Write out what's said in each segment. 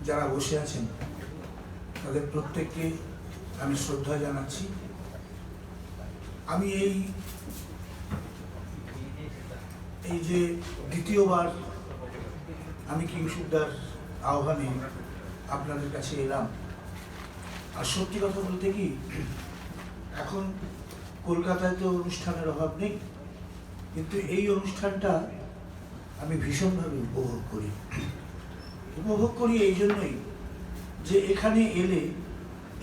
যারা বসে আছেন তাদের প্রত্যেককে আমি শ্রদ্ধা জানাচ্ছি। আমি এই যে দ্বিতীয়বার আমি কিংসুকদার আহ্বানে আপনাদের কাছে এলাম। আর সত্যি কথা বলতে কি, এখন কলকাতায় তো অনুষ্ঠানের অভাব নেই, কিন্তু এই অনুষ্ঠানটা আমি ভীষণভাবে উপভোগ করি এই জন্যই যে এখানে এলে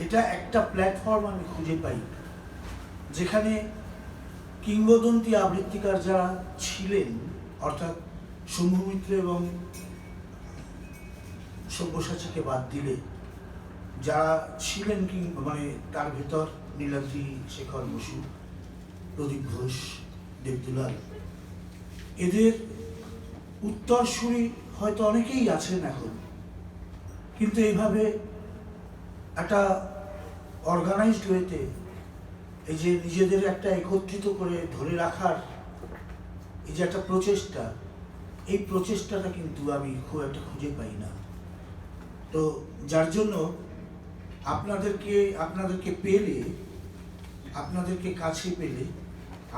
এটা একটা প্ল্যাটফর্ম আমি খুঁজে পাই যেখানে কিংবদন্তি আবৃত্তিকার যারা ছিলেন, অর্থাৎ শম্ভু মিত্র এবং সব্যসাচীকে বাদ দিলে যারা ছিলেন মানে তার ভেতর নীলাদ্রি শেখর বসু, প্রদীপ ঘোষ, দেবদুলাল, এদের উত্তরসূরি হয়তো অনেকেই আছেন এখন, কিন্তু এইভাবে একটা অর্গানাইজড ওয়েতে এই যে নিজেদের একটা একত্রিত করে ধরে রাখার এই যে একটা প্রচেষ্টা, এই প্রচেষ্টাটা কিন্তু আমি খুব একটা খুঁজে পাই না। তো যার জন্য আপনাদেরকে পেলে, আপনাদেরকে কাছে পেলে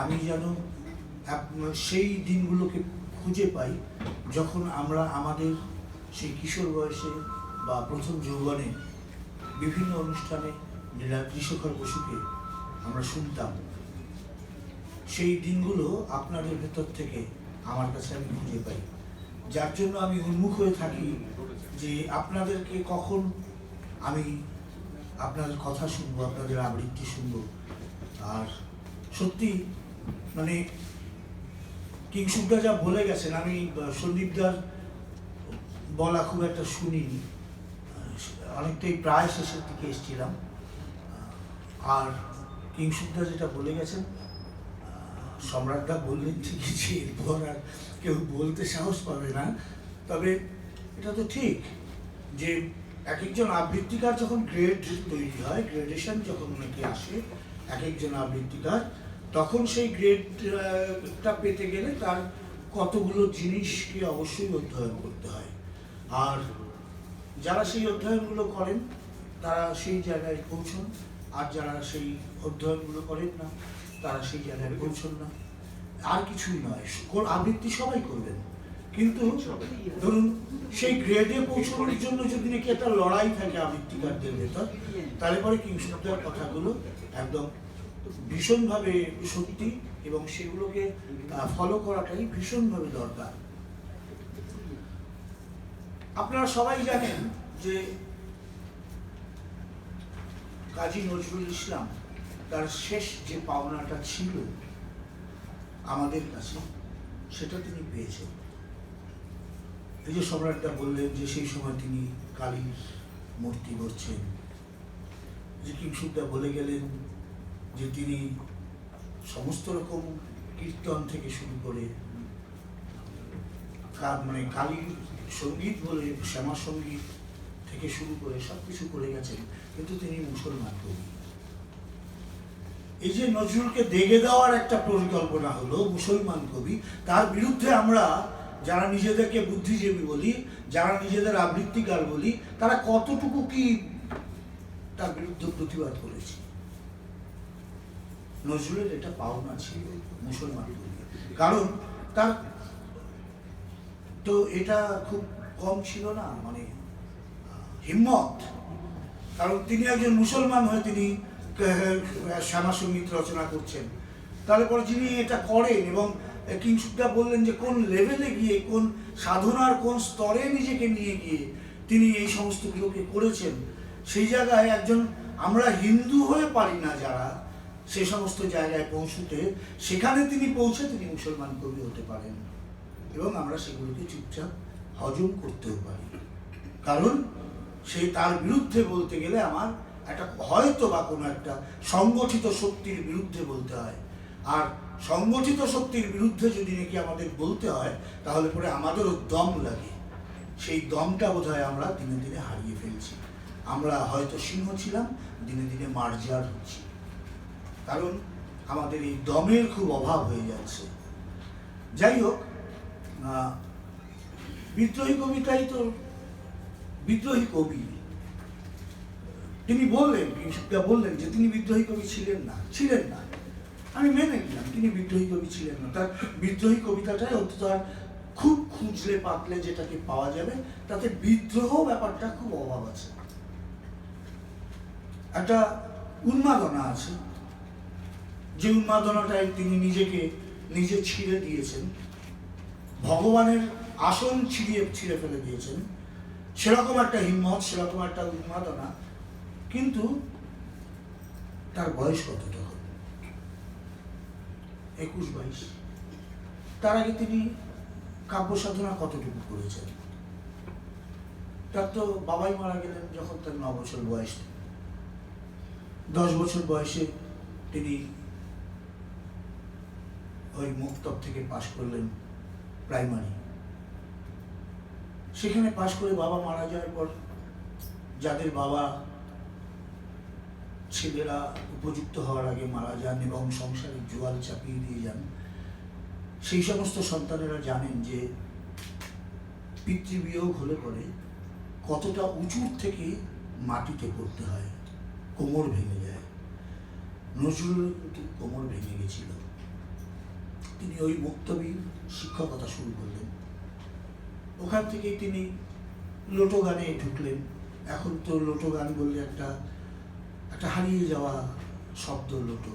আমি যেন সেই দিনগুলোকে খুঁজে পাই যখন আমরা আমাদের সেই কিশোর বয়সে বা প্রথম যৌবনে বিভিন্ন অনুষ্ঠানে নীলাদ্রি শেখর বসুকে আমরা শুনতাম। সেই দিনগুলো আপনাদের ভেতর থেকে আমার কাছে আমি খুঁজে পাই, যার জন্য আমি উন্মুখ হয়ে থাকি যে আপনাদেরকে কখন আমি আপনাদের কথা শুনবো, আপনাদের আবৃত্তি শুনবো। আর সত্যি মানে কিংসুকদা যা বলে গেছেন, আমি সন্দীপদার বলা খুব একটা শুনিনি, অনেকটাই প্রায় শেষের দিকে এসেছিলাম। আর কিংসুকদা যেটা বলে গেছেন, সম্রাটদা বললেন ঠিকই যে এরপর আর কেউ বলতে সাহস পাবে না। তবে এটা তো ঠিক যে এক একজন আবৃত্তিকার যখন গ্রেড তৈরি হয়, গ্রেডেশন যখন নাকি আসে এক একজন আবৃত্তিকার, তখন সেই গ্রেডটা পেতে গেলে তার কতগুলো জিনিসকে অবশ্যই অধ্যয়ন করতে হয়। আর যারা সেই অধ্যয়নগুলো করেন তারা সেই জায়গায় পৌঁছন, আর যারা সেই অধ্যয়নগুলো করেন না তারা সেই জায়গায় পৌঁছন না। আর কিছুই নয়, আবৃত্তি সবাই করবেন, কিন্তু ধরুন সেই গ্রেডে পৌঁছানোর জন্য যদি নাকি একটা লড়াই থাকে আবৃত্তিকারদের ভেতর, তাহলে পরে কিংসুকদার কথাগুলো একদম ভীষণভাবে সত্যি এবং সেগুলোকে ফলো করাটাই ভীষণভাবে দরকার। আপনারা সবাই জানেন যে কাজী নজরুল ইসলাম তার শেষ যে পাওনাটা ছিল আমাদের কাছে, সেটা তিনি পেয়েছেন। এই যে সম্রাটদা বললেন যে সেই সময় তিনি কালীর মূর্তি গড়ছেন, যে কিংসুকদা বলে গেলেন যে তিনি সমস্ত রকম কীর্তন থেকে শুরু করে মানে কালীর সঙ্গীত বলে শ্যামা সঙ্গীত থেকে শুরু করে সব কিছু করে গেছেন, কিন্তু তিনি মুসলমান কবি। এই যে নজরুলকে দেগে দেওয়ার একটা পরিকল্পনা হলো মুসলমান কবি, তার বিরুদ্ধে আমরা যারা নিজেদেরকে বুদ্ধিজীবী বলি, যারা নিজেদের আবৃত্তিকার বলি, তারা কতটুকু কি তার বিরুদ্ধে প্রতিবাদ করেছি। নজরুলের এটা পাওনা ছিল মুসলমান কবি, কারণ তার তো এটা খুব কম ছিল না, মানে হিম্মত। কারণ তিনি একজন মুসলমান হয়ে তিনি শ্যামা সঙ্গীত রচনা করছেন, তাহলে পরে যিনি এটা করেন এবং কিংসুকদা বললেন যে কোন লেভেলে গিয়ে, কোন সাধনার কোন স্তরে নিজেকে নিয়ে গিয়ে তিনি এই সমস্ত কিছুকে করেছেন, সেই জায়গায় একজন আমরা হিন্দু হয়ে পারি না যারা সে সমস্ত জায়গায় পৌঁছতে, সেখানে তিনি পৌঁছে তিনি মুসলমান কবি হতে পারেন এবং আমরা সেগুলোকে চুপচাপ হজম করতেও পারি। কারণ সেই তার বিরুদ্ধে বলতে গেলে আমার একটা হয়তো বা কোনো একটা সংগঠিত শক্তির বিরুদ্ধে বলতে হয়, আর সংগঠিত শক্তির বিরুদ্ধে যদি নাকি আমাদের বলতে হয় তাহলে পরে আমাদেরও দম লাগে। সেই দমটা বোধহয় আমরা দিনে দিনে হারিয়ে ফেলছি। আমরা হয়তো সিংহ ছিলাম, দিনে দিনে মার্জার হচ্ছি, কারণ আমাদের এই দমের খুব অভাব হয়ে যাচ্ছে। যাই হোক, বিদ্রোহী কবিতাই তো বিদ্রোহী কবি। তিনি বললেন, কিংসুকদা বললেন যে তিনি বিদ্রোহী কবি ছিলেন না। আমি মেনে নিলাম তিনি বিদ্রোহী কবি ছিলেন না। তার বিদ্রোহী কবিতাটাই অন্তত আর খুব খুঁজলে পাতলে যেটাকে পাওয়া যাবে তাতে বিদ্রোহ ব্যাপারটা খুব অভাব আছে, একটা উন্মাদনা আছে, যে উন্মাদনাটায় তিনি নিজে ছিঁড়ে দিয়েছেন, ভগবানের আসন ছিঁড়ে ফেলে দিয়েছেন, সেরকম একটা হিম্মত, সেরকম একটা উন্মাদনা। কিন্তু তার বয়স কত তখন? 21-22। তার আগে তিনি কাব্য সাধনা কতটুকু করেছেন? তার তো বাবাই মারা গেলেন যখন তার 9 বছর বয়স। 10 বছর বয়সে তিনি ওই মুক্তব থেকে পাশ করলেন প্রাইমারি। সেখানে পাশ করে বাবা মারা যাওয়ার পর যাদের বাবা ছেলেরা উপযুক্ত হওয়ার আগে মারা যান এবং সংসারে জোয়াল চাপিয়ে দিয়ে যান, সেই সমস্ত সন্তানেরা জানেন যে পিতৃবিয়োগ হলে পরে কতটা উঁচুর থেকে মাটিতে পড়তে হয়, কোমর ভেঙে যায়। নজরুলের কিন্তু কোমর ভেঙে গেছিল। তিনি ওই মুক্তবী শিক্ষকতা শুরু করলেন। ওখান থেকেই তিনি লোটো গানে ঢুকলেন। এখন তো লোটো গান বললে একটা হারিয়ে যাওয়া শব্দ লোটো।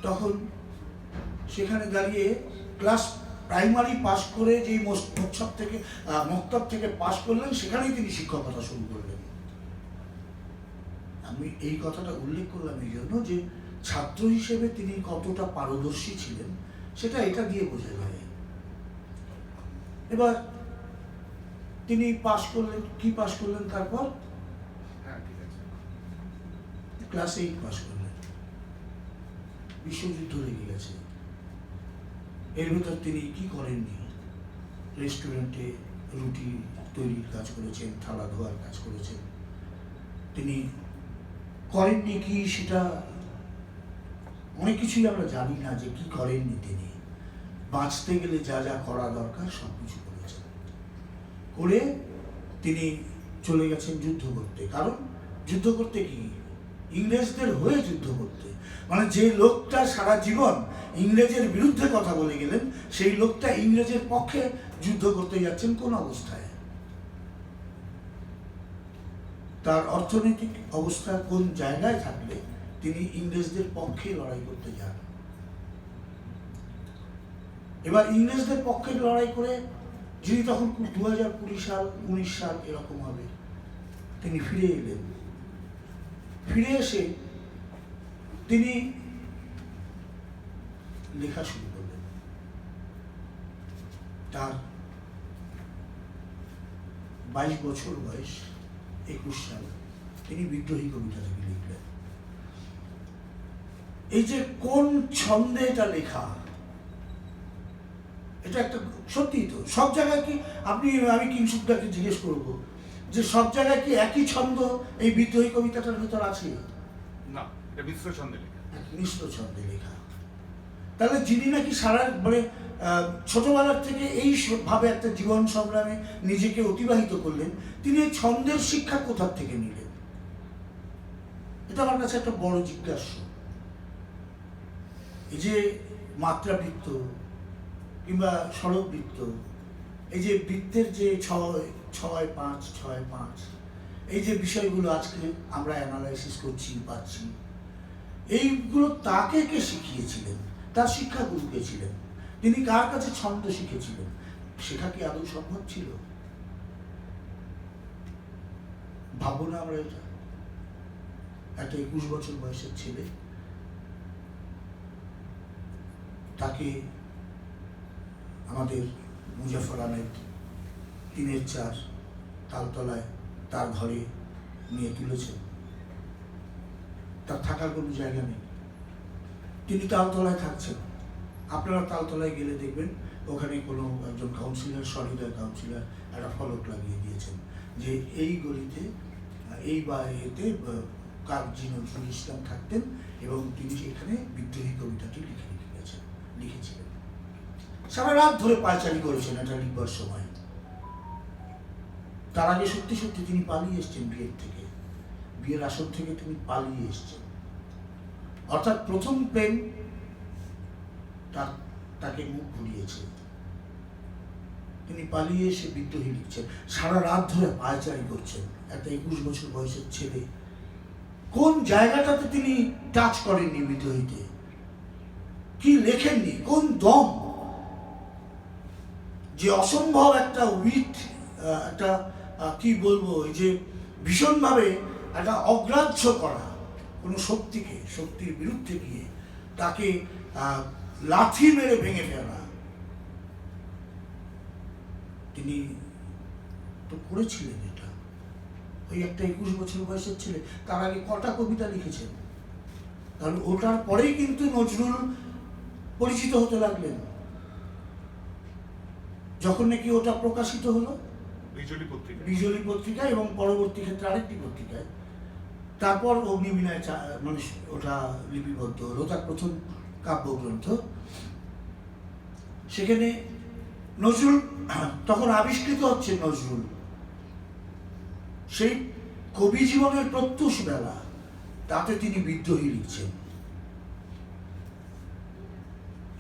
তখন সেখানে দাঁড়িয়ে ক্লাস প্রাইমারি পাশ করে যেই মক্তব থেকে পাশ করলেন, সেখানেই তিনি শিক্ষকতা শুরু করলেন। আমি এই কথাটা উল্লেখ করলাম এই জন্য যে ছাত্র হিসেবে তিনি কতটা পারদর্শী ছিলেন সেটা এটা দিয়ে বোঝা যায়। এবার তিনি পাশ করলেন তারপর ক্লাস 8 পাশ করলেন। বিশ্বযুদ্ধ লেগে গেছে। এর ভেতর তিনি কি করেননি? রেস্টুরেন্টে রুটি তৈরির কাজ করেছেন, থালা ধোয়ার কাজ করেছেন। তিনি করেননি কি সেটা অনেক কিছুই আমরা জানি না যে কি করেননি। তিনি বাঁচতে গেলে যা যা করা দরকার সব কিছু করেছেন। করে তিনি চলে গেছেন যুদ্ধ করতে। কারণ যুদ্ধ করতে কি? ইংরেজদের হয়ে যুদ্ধ করতে। মানে যে লোকটা সারা জীবন ইংরেজের বিরুদ্ধে কথা বলে গেলেন, সেই লোকটা ইংরেজের পক্ষে যুদ্ধ করতে যাচ্ছেন কোন অবস্থায়? তার অর্থনৈতিক অবস্থা কোন জায়গায় থাকলে তিনি ইংরেজদের পক্ষে লড়াই করতে যান? এবার ইংরেজদের পক্ষে লড়াই করে যিনি তখন 2020 সাল 19 সাল এরকম হবে, তিনি ফিরে এলেন। ফিরে এসে তিনি লেখা শুরু করলেন। তার 22 বছর বয়স, 21 সাল, তিনি বিদ্রোহী কবিতা থেকে লিখলেন। এই যে কোন ছন্দে এটা লেখা, এটা একটা সত্যি তো সব জায়গায় কি আমি কিংসুকদাকে জিজ্ঞেস করবো যে সব জায়গায় কি একই ছন্দ এই বিদ্রোহী কবিতাটার ভিতর আছে? না, এটা মিশ্র ছন্দে লেখা। মিশ্র ছন্দে লেখা। তাহলে যিনি নাকি ছোটবেলার থেকে এই ভাবে একটা জীবন সংগ্রামে নিজেকে অতিবাহিত করলেন, তিনি এই ছন্দের শিক্ষা কোথা থেকে নিলেন? এটা আমার কাছে একটা বড় জিজ্ঞাসা। এই যে মাত্রাবৃত্ত কিংবা স্বরবৃত্ত, এই যে বৃত্তের যে 6-5 এই যে বিষয়গুলো আজকে আমরা অ্যানালাইসিস করছি পাচ্ছি, এইগুলো তাকে কে শিখিয়েছিলেন? তার শিক্ষাগুরু কে ছিলেন? তিনি কার কাছে ছন্দ শিখেছিলেন? শেখা কি আদৌ সম্ভব ছিল? ভাববো না আমরা এটা? একটা 21 বছর বয়সের ছেলে, তাকে আমাদের মুজাফর আহমেদ 3-4 তালতলায় তার ঘরে নিয়ে তুলেছেন। তার থাকার কোনো জায়গা নেই, তিনি তালতলায় থাকছেন। আপনারা তালতলায় গেলে দেখবেন ওখানে কোনো একজন কাউন্সিলর, সহৃদয় কাউন্সিলর একটা ফলক লাগিয়ে দিয়েছেন যে এই গলিতে এই বা এতে কাজী নজরুল ইসলাম থাকতেন এবং তিনি এখানে বিদ্রোহী কবিতাটি লিখেছিলেন। সারা রাত ধরে পায়চারি করেছেন এটা লিখবার সময়। তার আগে সত্যি সত্যি তিনি পালিয়ে এসছেন বিয়ের আসর থেকে তিনি পালিয়ে এসছেন। অর্থাৎ প্রথম প্রেম তাকে মুখ ঘুরিয়েছে। তিনি পালিয়ে এসে বিদ্রোহী লিখছেন, সারা রাত ধরে পায়চারি করছেন। একটা 21 বছর বয়সের ছেলে, কোন জায়গাটাতে তিনি টাচ করেননি বিদ্রোহীতে, কি লেখেননি, কোন দম, যে অসম্ভব একটা উইট, একটা কি বলবো, এই যে ভীষণভাবে একটা অগ্রাহ্য করা কোনো শক্তির বিরুদ্ধে গিয়ে তাকে লাথি মেরে ভেঙে ফেলা, তিনি তো করেছিলেন এটা। ওই একটা 21 বছর বয়সের ছেলে, তার আগে কটা কবিতা লিখেছেন, কারণ ওটার পরেই কিন্তু নজরুল পরিচিত হতে লাগলেন। যখন নাকি ওটা প্রকাশিত হলো বিজলি পত্রিকায় এবং পরবর্তী ক্ষেত্রে আরেকটি পত্রিকায়, তারপর অগ্নিবীণায় মানুষ ওটা লিপিবদ্ধ হলো, তার প্রথম কাব্যগ্রন্থ। সেখানে নজরুল তখন আবিষ্কৃত হচ্ছে, নজরুল সেই কবি জীবনের প্রত্যুষ বেলা, তাতে তিনি বিদ্রোহী লিখছেন।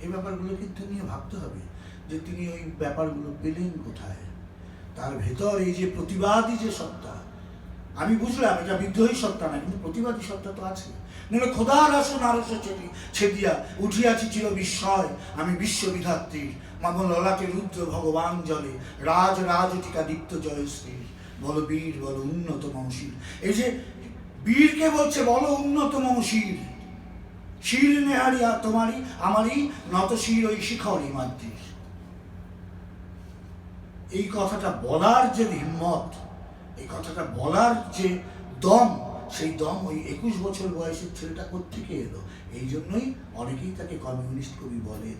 এই ব্যাপারগুলো কিন্তু নিয়ে ভাবতে হবে যে তিনি ওই ব্যাপারগুলো পেলেন কোথায়। তার ভেতর এই যে প্রতিবাদী যে সত্তা, আমি বুঝলাম এটা বিদ্রোহী সত্তা না, কিন্তু প্রতিবাদী সত্তা তো আছে। নইলে খোদার আসন আরশে ছেদিয়া উঠিয়াছি চির বিস্ময়, আমি বিশ্ববিধাত্রীর মামল ললাটে রুদ্র ভগবান জলে, রাজটিকা দীপ্ত জয়শ্রী, বলো বীর বলো উন্নত মমশির। এই যে বীরকে বলছে বলো উন্নত মমশির, শির নেহারিয়া তোমারই আমারই নত শির ওই শিখরই মাতৃর। এই কথাটা বলার যে হিম্মত, এই কথাটা বলার যে দম, সেই দম ওই 21 বছর বয়সের ছেলেটা কোত্থেকে এলো। এই জন্যই অনেকেই তাকে কমিউনিস্ট কবি বলেন।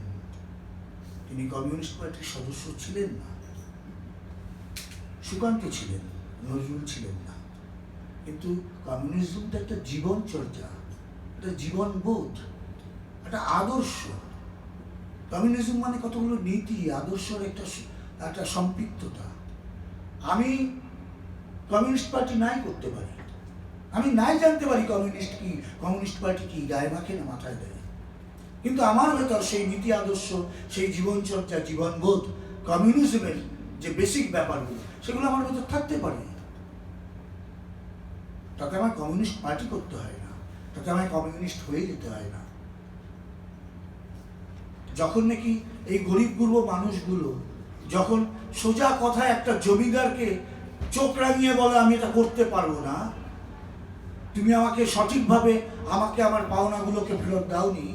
তিনি কমিউনিস্ট পার্টির সদস্য ছিলেন না, সুকান্ত ছিলেন, নজরুল ছিলেন না, কিন্তু কমিউনিজমটা একটা জীবন চর্চা, একটা জীবন বোধ, একটা আদর্শ। কমিউনিজম মানে কতগুলো নীতি আদর্শের একটা সম্পৃক্ততা। আমি কমিউনিস্ট পার্টি নাই করতে পারি, আমি নাই জানতে পারি কমিউনিস্ট কি, কমিউনিস্ট পার্টি কি, গায়ে মাখে না মাথায় দেয়, কিন্তু আমার ভেতর সেই নীতি আদর্শ, সেই জীবনচর্চা, জীবনবোধ, কমিউনিজমের যে বেসিক ব্যাপারগুলো, সেগুলো আমার ভেতর থাকতে পারে। তাতে আমার কমিউনিস্ট পার্টি করতে হয় না, তাতে আমার কমিউনিস্ট হয়ে যেতে হয় না। যখন নাকি এই গরিব গুরব মানুষগুলো যখন সোজা কথায় একটা জমিদারকে চোখ রাঙিয়ে বলে আমি এটা করতে পারবো না, তুমি আমাকে সঠিকভাবে আমাকে আমার পাওনাগুলোকে ফেরত দাওনি,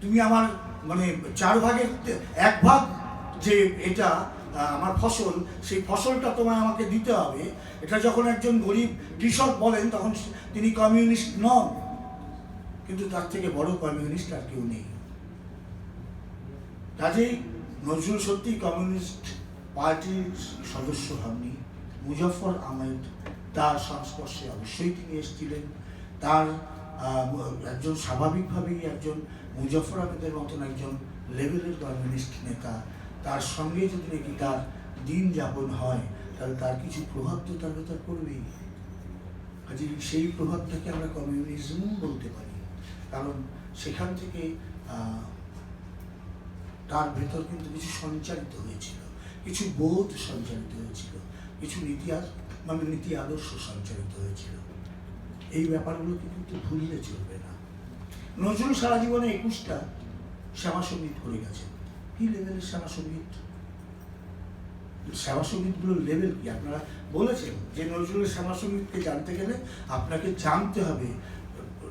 তুমি আমার মানে 4 ভাগের 1 ভাগ যে এটা আমার ফসল, সেই ফসলটা তোমায় আমাকে দিতে হবে, এটা যখন একজন গরিব কৃষক বলেন তখন তিনি কমিউনিস্ট নন। কিন্তু তার থেকে বড় কমিউনিস্ট আর কেউ নেই। কাজেই নজরুল সত্যি কমিউনিস্ট পার্টির সদস্য হননি। মুজফ্ফর আহমেদ তার সংস্পর্শে অবশ্যই তিনি এসেছিলেন। তার একজন স্বাভাবিকভাবেই একজন মুজফ্ফর আহমেদের মতন একজন লেভেলের কমিউনিস্ট নেতা, তার সঙ্গে যদি নাকি তার দিন যাপন হয়, তাহলে তার কিছু প্রভাব তো তার ভেতর পড়বেই। কাজে সেই প্রভাবটাকে আমরা কমিউনিজম বলতে পারি, কারণ সেখান থেকে তার ভেতর কিন্তু কিছু সঞ্চারিত হয়েছিল, কিছু বোধ সঞ্চারিত হয়েছিল, কিছু নীতি আদর্শ সঞ্চারিত হয়েছিল। এই ব্যাপারগুলোকে কিন্তু ভুললে চলবে না। নজরুল সারা জীবনে 21টা শ্যামা সঙ্গীত করে গেছেন। কি লেভেলের শ্যামা সঙ্গীত? শ্যামা সঙ্গীতগুলোর লেভেল কি? আপনারা বলেছেন যে নজরুলের শ্যামা সঙ্গীতকে জানতে গেলে আপনাকে জানতে হবে,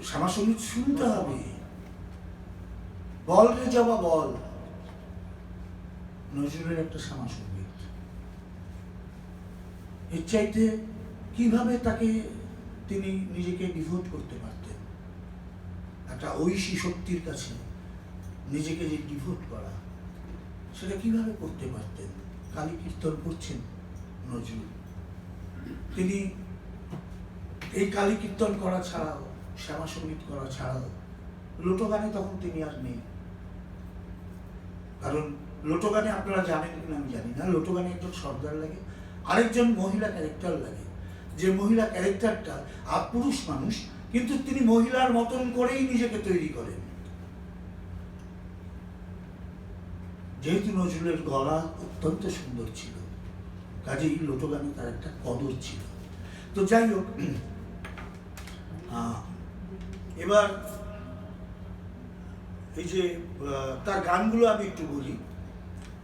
শ্যামা সঙ্গীত শুনতে হবে। বল রে জবা বল, নজরুলের একটা শ্যামা সঙ্গীত। এর চাইতে কিভাবে তাকে তিনি নিজেকে ডিভোট করতে পারতেন? একটা ঐশী শক্তির কাছে নিজেকে যে ডিভোট করা, সেটা কিভাবে করতে পারতেন? কালী কীর্তন করছেন নজরুল, তিনি এই কালী কীর্তন করা ছাড়াও, শ্যামা সঙ্গীত করা ছাড়াও লোটগানে তখন তিনি আর নেই। কারণ লোটগানে আপনারা জানেন কিনা আমি জানি না, লোটগানে একজন সর্দার লাগে আরেকজন মহিলা ক্যারেক্টার লাগে, যে মহিলা ক্যারেক্টারটা পুরুষ মানুষ কিন্তু তিনি মহিলার মতন করেই নিজেকে তৈরি করেন। যেহেতু নজরুলের গলা অত্যন্ত সুন্দর ছিল, কাজেই লোটো গানে তার একটা কদর ছিল। তো যাই হোক, এবার এই যে তার গানগুলো আমি একটু বলি।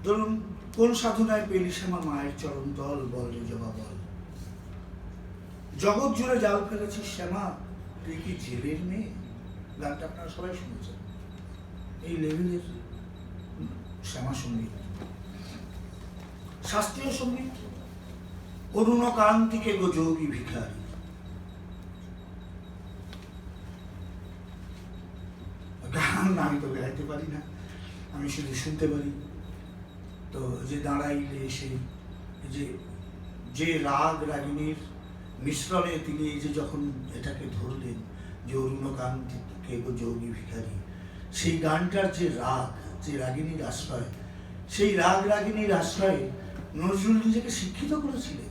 ধরুন, কোন সাধনায় পেলি শ্যামা মায়ের চরণ তল, বল রে জবা বল, জগৎ জুড়ে জাল ফেলেছিস শ্যামা, তুই কি জেলের মেয়ে। গানটা আপনারা সবাই শুনেছেন। এই লেভেলের শ্যামা সঙ্গীত। শাস্ত্রীয় সঙ্গীত, অরুণ কান্তিকে গো যোগী ভিখারি, গান আমি তো গাইতে পারি না, আমি শুধু শুনতে পারি। তো যে দাঁড়াইলে এসে যে রাগ রাগিনীর মিশ্রণে তিনি এই যে যখন এটাকে ধরলেন যে অরুণ কান্তিকে গো যোগী ভিখারি, সেই গানটার যে রাগ, যে রাগিনীর আশ্রয়, সেই রাগ রাগিনীর আশ্রয়ে নজরুল নিজেকে শিক্ষিত করেছিলেন,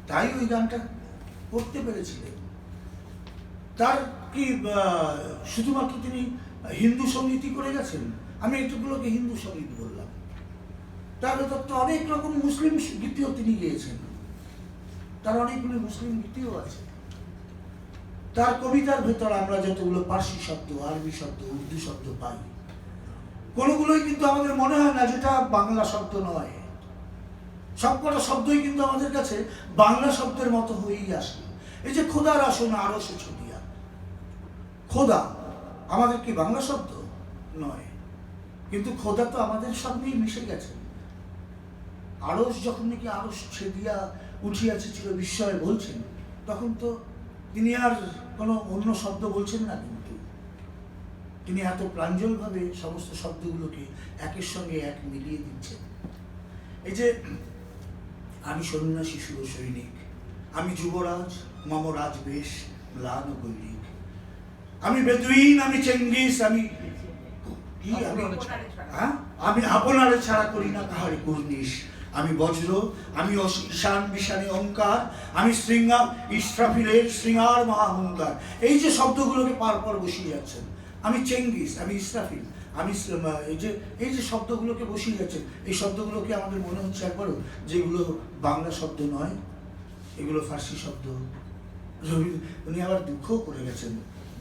তাই ওই গানটা করতে পেরেছিলেন। তার কি শুধুমাত্র তিনি হিন্দু সঙ্গীতই করে গেছেন? আমি এটুকুলোকে হিন্দু সঙ্গীত বললাম। তার তো অনেক রকম মুসলিম গীতিও তিনি গেয়েছেন, তার অনেকগুলি মুসলিম গীতিও আছে। তার কবিতার ভেতর আমরা যতগুলো পার্সি শব্দ, আরবি শব্দ, উর্দু শব্দ পাই, কোনগুলোই কিন্তু আমাদের মনে হয় না যেটা বাংলা শব্দ নয়। সবকটা শব্দই কিন্তু আমাদের কাছে বাংলা শব্দের মতো হয়েই আসে। এই যে খোদার আসন আরো সে ছড়িয়া, খোদা আমাদের কি বাংলা শব্দ নয়, কিন্তু খোদা তো আমাদের সঙ্গেই মিশে গেছে। আরস যখন নাকি আরস ছেদিয়া উঠিয়াছে ছিল বিস্ময়ে বলছেন, তখন তো তিনি আর কোনো অন্য শব্দ বলছেন না, কিন্তু তিনি এত প্রাঞ্জলভাবে সমস্ত শব্দগুলোকে একের সঙ্গে এক মিলিয়ে দিচ্ছেন। এই যে আমি সন্ন্যাসী শুভ সৈনিক, আমি যুবরাজ মম রাজ বেশ ম্লান গৈরিক, আমি বেদুইন, আমি চেঙ্গিস, আমি কি, আমি আপনারে ছাড়া করি না কাহারে কুর্নিশ, আমি বজ্র, আমি ঈশান বিশানে ওঙ্কার, আমি শৃঙ্গার ইসরাফিলের শৃঙ্গার মহাহংকার। এই যে শব্দগুলোকে পার পর বসিয়ে যাচ্ছেন, আমি চেঙ্গিস, আমি ইসরাফিল, আমি এই যে শব্দগুলোকে বসিয়ে যাচ্ছেন, এই শব্দগুলোকে আমাদের মনে হচ্ছে একবারও যেগুলো বাংলা শব্দ নয়, এগুলো ফার্সি শব্দ। উনি আবার দুঃখও করে গেছেন,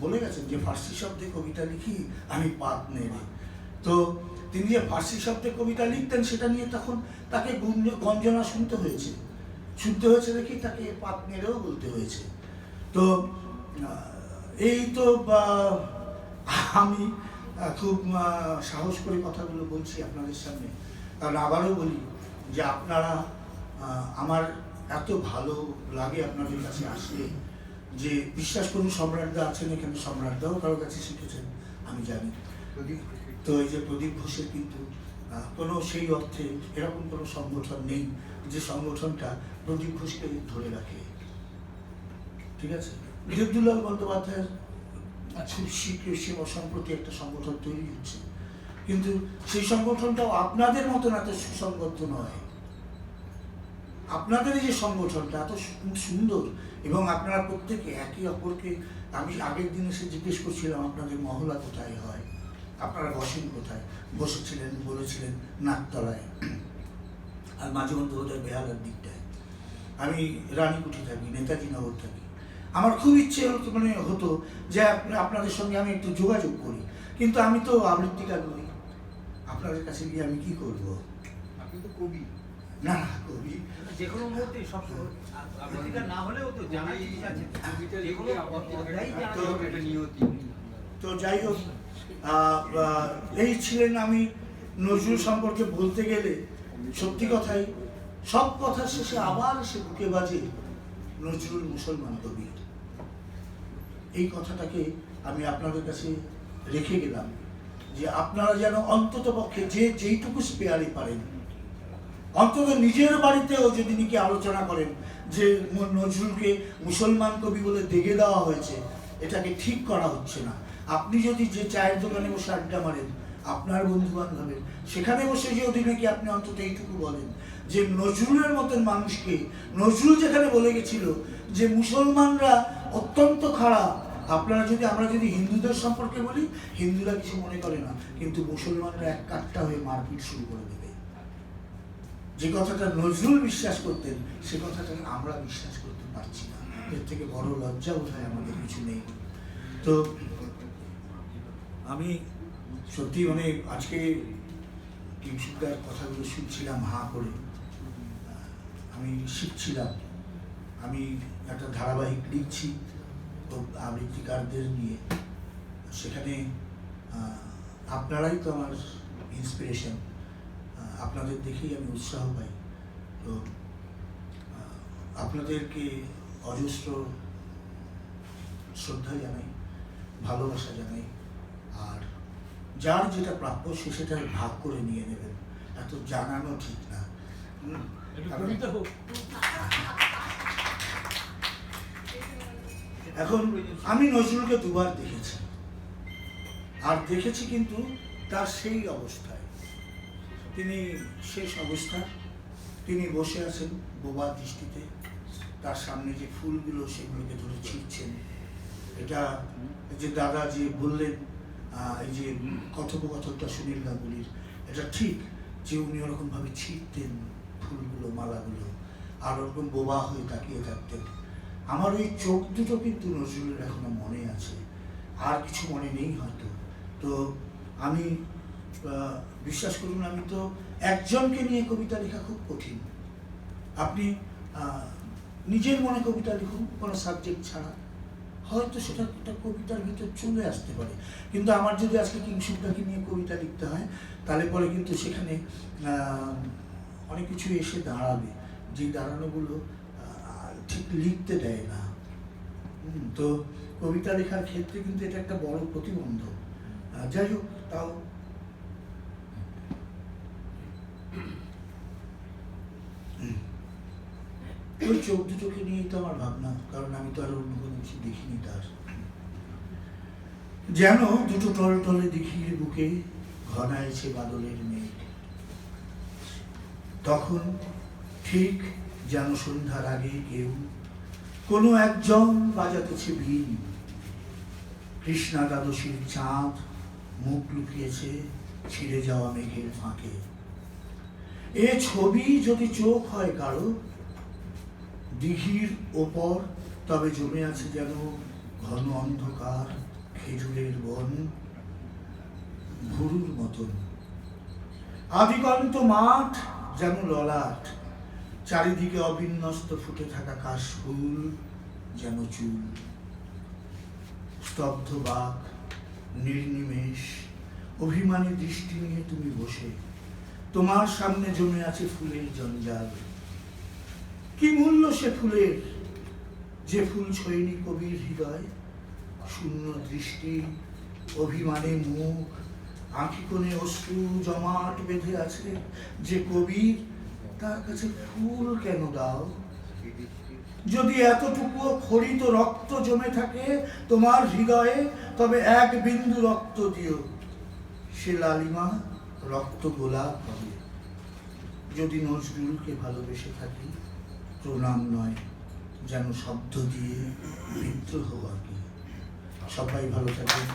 বলে গেছেন যে ফার্সি শব্দে কবিতা লিখি আমি পাত নেই। তো তিনি যে ফার্সি শব্দে কবিতা লিখতেন সেটা নিয়ে তখন তাকে গঞ্জনা শুনতে হয়েছে দেখি তাকে পাত নেড়েও বলতে হয়েছে। তো এই তো আমি খুব সাহস করে কথাগুলো বলছি আপনাদের সামনে, কারণ আবারও বলি যে আপনারা, আমার এত ভালো লাগে আপনাদের কাছে আসলে, যে বিশ্বাস করুন সম্রাটদা আছেন এখানে, সম্রাটদাও কারোর কাছে শিখেছেন আমি জানি। তো এই যে প্রদীপ ঘোষের কিন্তু কোনো সেই অর্থে এরকম কোনো সংগঠন নেই যে সংগঠনটা প্রদীপ ঘোষকে ধরে রাখে, ঠিক আছে। দেবদুলাল বন্দ্যোপাধ্যায়ের খুব শীঘ্র সম্প্রতি একটা সংগঠন তৈরি হচ্ছে, কিন্তু সেই সংগঠনটাও আপনাদের মতন এত সুসংগত নয়। আপনাদের এই যে সংগঠনটা এত সুন্দর, এবং আপনারা প্রত্যেকে একে অপরকে, আমি আগের দিন এসে জিজ্ঞেস করছিলাম আপনাদের মহলা কোথায় হয়, আপনারা বসেন কোথায়, বসেছিলেন বলেছিলেন নাকতলায়, আর মাঝে মধ্যে ওদের বেহালার দিকটায়। আমি রানীকুঠি থাকি, নেতাজি নগর থাকি। আমার খুব ইচ্ছে হতো যে আপনাদের সঙ্গে আমি একটু যোগাযোগ করি, কিন্তু আমি তো আবৃত্তিকার নই, আপনাদের কাছে গিয়ে আমি কি করব? আপনি তো কবি না, কবি যে কোনো মুহূর্তে সব আবৃত্তিকার না হলেও তো জানাই আছে, যে কোনো অধ্যায় এটা নিয়তি। তো যাই হোক, এই ছিলেন। আমি নজরুল সম্পর্কে বলতে গেলে সত্যি কথাই সব কথা শেষে আবার সে বুকে বাজে নজরুল মুসলমান কবি। এই কথাটাকে আমি আপনাদের কাছে রেখে গেলাম, যে আপনারা যেন অন্তত পক্ষে যেইটুকু স্পেয়ারে পারেন, অন্তত নিজের বাড়িতেও যদি নাকি আলোচনা করেন যে নজরুলকে মুসলমান কবি বলে দেগে দেওয়া হয়েছে, এটাকে ঠিক করা হচ্ছে না। আপনি যদি যে চায়ের দোকানে বসে আড্ডা মারেন আপনার বন্ধু বান্ধবের, সেখানে বসে যদি নাকি আপনি অন্তত এইটুকু বলেন যে নজরুলের মতন মানুষকে, নজরুল যেখানে বলে গেছিল যে মুসলমানরা অত্যন্ত খারাপ, আমরা যদি হিন্দুদের সম্পর্কে বলি, হিন্দুরা কিছু মনে করে না, কিন্তু মুসলমানরা এক কাট্টা হয়ে মারপিট শুরু করে দেবে। যে কথাটা নজরুল বিশ্বাস করতেন, সে কথাটা আমরা বিশ্বাস করতে পারছি না। এর থেকে বড় লজ্জা বোধহয় আমাদের কিছু নেই। তো আমি সত্যি মানে আজকে কিংশুকদার কথাগুলো শুনছিলাম হাঁ করে, আমি শিখছিলাম। আমি একটা ধারাবাহিক লিখছি আবৃত্তিকারদের নিয়ে, সেখানে আপনারাই তো আমার ইন্সপিরেশন, আপনাদের দেখেই আমি উৎসাহ পাই। তো আপনাদেরকে অজস্র শ্রদ্ধা জানাই, ভালোবাসা জানাই, আর যার যেটা প্রাপ্য সে সেটা ভাগ করে নিয়ে নেবেন, এত জানানো ঠিক না। এখন আমি নজরুলকে দুবার দেখেছি, আর দেখেছি কিন্তু তার সেই অবস্থায়, তিনি শেষ অবস্থা, তিনি বসে আছেন বোবা দৃষ্টিতে, তার সামনে যে ফুলগুলো সেগুলোকে ধরে ছিঁড়ছেন। এটা যে দাদা যে বললেন, এই যে কথোপকথনটা সুনীল গাঙ্গুলির, এটা ঠিক যে উনি ওরকমভাবে ছিঁড়তেন ফুলগুলো, মালাগুলো, আর ওরকম বোবা হয়ে তাকিয়ে থাকতেন। আমার ওই চোখ দুটো কিন্তু নজরুলের এখনো মনে আছে, আর কিছু মনে নেই হয়তো। তো আমি বিশ্বাস করুন, আমি তো একজনকে নিয়ে কবিতা লেখা খুব কঠিন। আপনি নিজের মনে কবিতা লিখুন কোনো সাবজেক্ট ছাড়া, হয়তো সেটা একটা কবিতার ভিতর চলে আসতে পারে। কিন্তু আমার যদি আজকে কিংশুকদাকে নিয়ে কবিতা লিখতে হয়, তাহলে পরে কিন্তু সেখানে অনেক কিছু এসে দাঁড়াবে, যে দাঁড়ানোগুলো ঠিক লিখতে দেয় না। তো কবিতা লেখার ক্ষেত্রে কিন্তু এটা একটা বড় প্রতিবন্ধক। যাই হোক, তাও ওই চোখ দুটোকে নিয়েই তো আমার ভাবনা, কারণ আমি তো আর অন্য কোনো কিছু দেখিনি তার। যেন দুটো টলটলে দিঘির বুকে ঘনাইছে বাদলের মেঘ, তখন ঠিক যেন সন্ধ্যার আগে কেউ কোনো একজন বাজাতেছে ভিন, কৃষ্ণা দ্বাদশীর চাঁদ মুখ লুকিয়েছে ছিঁড়ে যাওয়া মেঘের ফাঁকে। এ ছবি যদি চোখ হয় কারো দিঘির ওপর, তবে জমে আছে যেন ঘন অন্ধকার খেজুরের বন, ভুরুর মতন আদিগন্ত মাঠ যেন ললাট, চারিদিকে অবিন্যস্ত ফুটে থাকা কাশফুল যেন চুল। স্তব্ধ বাক নির্নিমেষ অভিমানী দৃষ্টি নিয়ে তুমি বসে, তোমার সামনে জমে আছে ফুলের জঞ্জাল। কি মূল্য সে ফুলের, যে ফুল ছোঁয়নি কবির হৃদয়? শূন্য দৃষ্টি, অভিমানে মুখ, আঁখি কোণে অশ্রু জমাট বেঁধে আছে যে কবির, তার কাছে ফুল কেন দাও? যদি এতটুকু খরিত রক্ত জমে থাকে তোমার হৃদয়ে, তবে এক বিন্দু রক্ত দিও, সে লালিমা রক্ত গোলাপ হবে। যদি নজরুলকে ভালোবেসে থাকি, প্রণাম নয়, যেন শব্দ দিয়ে বিদ্রোহ আঁকি। সবাই ভালো থাকবেন।